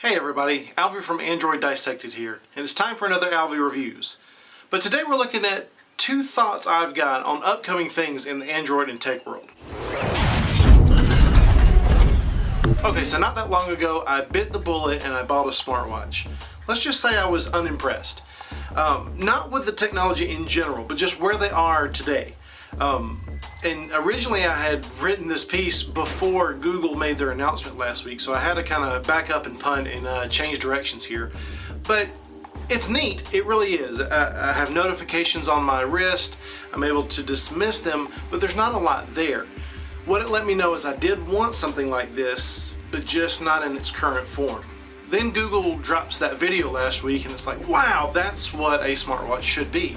Hey everybody, Alvy from Tech Dissected here, and it's time for another Alvy Reviews. But today we're looking at two thoughts I've got on upcoming things in the Android and tech world. Okay, so not that long ago I bit the bullet and I bought a smartwatch. Let's just say I was unimpressed. Not with the technology in general, but just where they are today. And originally I had written this piece before Google made their announcement last week, so I had to kind of back up and punt and change directions here. But it's neat, it really is. I have notifications on my wrist, I'm able to dismiss them, but there's not a lot there. What it let me know is I did want something like this, but just not in its current form. Then Google drops that video last week and it's like, wow, that's what a smartwatch should be.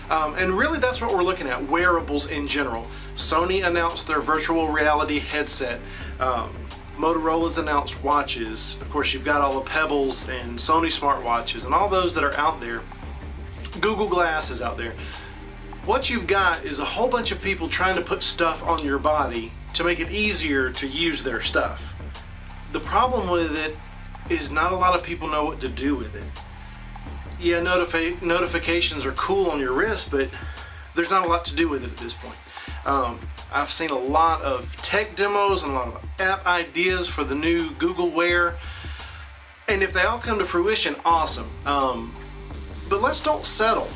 And really that's what we're looking at, wearables in general. Sony announced their virtual reality headset. Motorola's announced watches. Of course, you've got all the Pebbles and Sony smartwatches and all those that are out there. Google Glass is out there. What you've got is a whole bunch of people trying to put stuff on your body to make it easier to use their stuff. The problem with it is not a lot of people know what to do with it. Yeah, notifications are cool on your wrist, but there's not a lot to do with it at this point. I've seen a lot of tech demos and a lot of app ideas for the new Google Wear, and if they all come to fruition, awesome. But let's don't settle.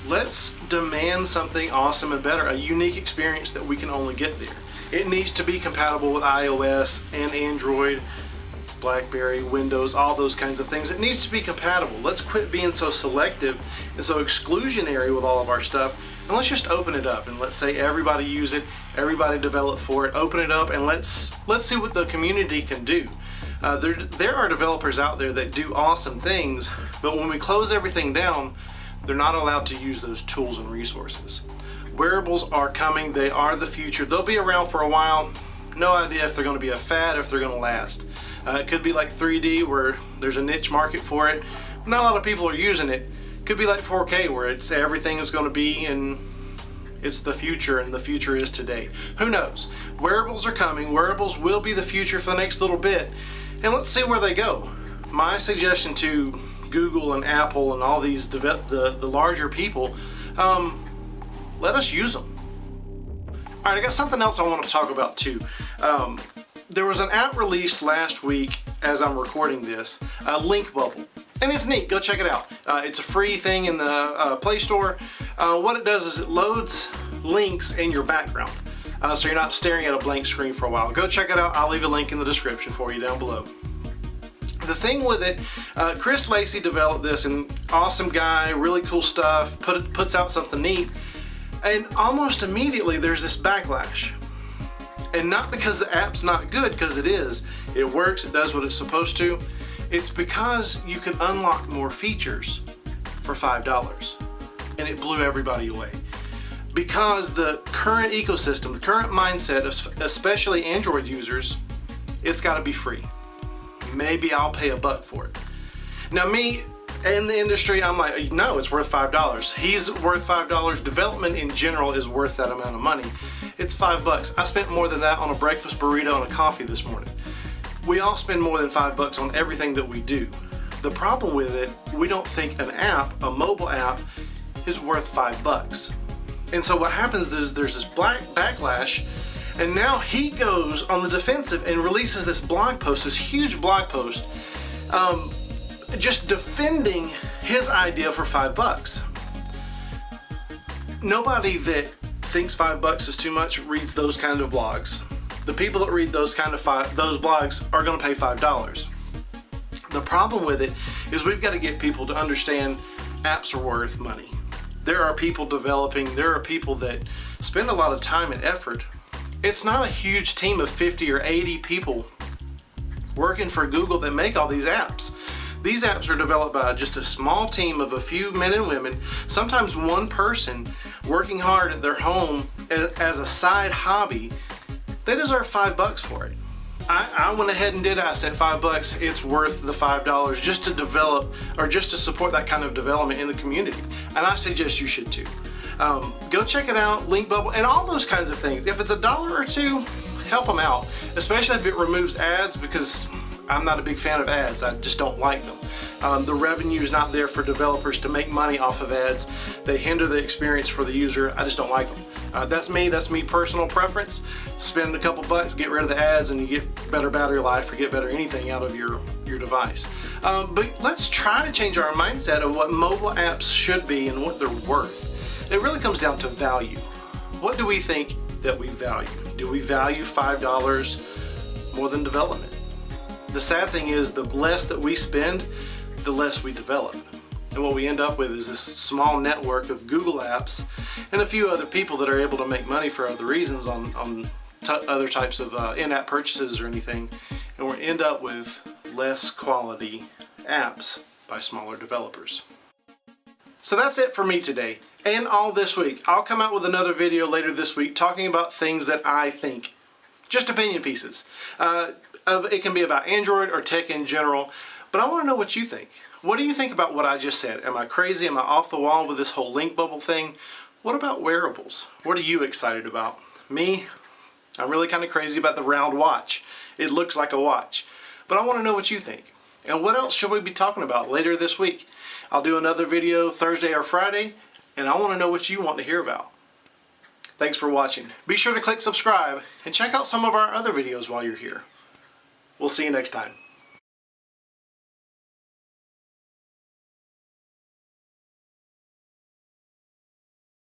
Let's demand something awesome and better, a unique experience that we can only get there. It needs to be compatible with iOS and Android, BlackBerry, Windows, all those kinds of things. It needs to be compatible. Let's quit being so selective and so exclusionary with all of our stuff, and let's just open it up and let's say everybody use it, everybody develop for it, open it up, and let's see what the community can do. There are developers out there that do awesome things, but when we close everything down, they're not allowed to use those tools and resources. Wearables are coming, they are the future. They'll be around for a while. No idea if they're going to be a fad or if they're going to last. It could be like 3D where there's a niche market for it. Not a lot of people are using it. Could be like 4K where it's everything is going to be and it's the future and the future is today. Who knows? Wearables are coming. Wearables will be the future for the next little bit. And let's see where they go. My suggestion to Google and Apple and all these the larger people, let us use them. Alright, I got something else I want to talk about too. There was an app released last week as I'm recording this, Link Bubble, and it's neat. Go check it out. It's a free thing in the Play Store. What it does is it loads links in your background, so you're not staring at a blank screen for a while. Go check it out. I'll leave a link in the description for you down below. The thing with it, Chris Lacey developed this, and awesome guy, really cool stuff, puts out something neat, and almost immediately there's this backlash. And not because the app's not good, because it is. It works, it does what it's supposed to. It's because you can unlock more features for $5. And it blew everybody away. Because the current ecosystem, the current mindset, especially Android users, it's gotta be free. Maybe I'll pay $1 for it. Now me, in the industry, I'm like, no, it's worth $5. He's worth $5. Development in general is worth that amount of money. It's $5. I spent more than that on a breakfast burrito and a coffee this morning. We all spend more than $5 on everything that we do. The problem with it, we don't think an app, a mobile app, is worth $5. And so what happens is there's this backlash, and now he goes on the defensive and releases this blog post, this huge blog post, just defending his idea for $5. Nobody that thinks $5 is too much reads those kind of blogs. The people that read those blogs are going to pay $5. The problem with it is we've got to get people to understand apps are worth money. There are people developing, there are people that spend a lot of time and effort. It's not a huge team of 50 or 80 people working for Google that make all these apps. These apps are developed by just a small team of a few men and women, sometimes one person working hard at their home as a side hobby. They deserve $5 for it. I went ahead and did it. I said $5, it's worth the $5 just to develop or just to support that kind of development in the community. And I suggest you should too. Go check it out, Link Bubble, and all those kinds of things. If it's $1 or $2, help them out, especially if it removes ads, because I'm not a big fan of ads. I just don't like them. The revenue is not there for developers to make money off of ads. They hinder the experience for the user. I just don't like them. That's me personal preference. Spend a couple bucks, get rid of the ads, and you get better battery life or get better anything out of your device. But let's try to change our mindset of what mobile apps should be and what they're worth. It really comes down to value. What do we think that we value? Do we value $5 more than development? The sad thing is, the less that we spend, the less we develop. And what we end up with is this small network of Google apps and a few other people that are able to make money for other reasons on other types of in-app purchases or anything. And we end up with less quality apps by smaller developers. So that's it for me today and all this week. I'll come out with another video later this week talking about things that I think. Just opinion pieces. It can be about Android or tech in general, but I want to know what you think. What do you think about what I just said? Am I crazy? Am I off the wall with this whole link bubble thing? What about wearables? What are you excited about? Me? I'm really kind of crazy about the round watch. It looks like a watch. But I want to know what you think. And what else should we be talking about later this week? I'll do another video Thursday or Friday, and I want to know what you want to hear about. Thanks for watching. Be sure to click subscribe and check out some of our other videos while you're here. We'll see you next time.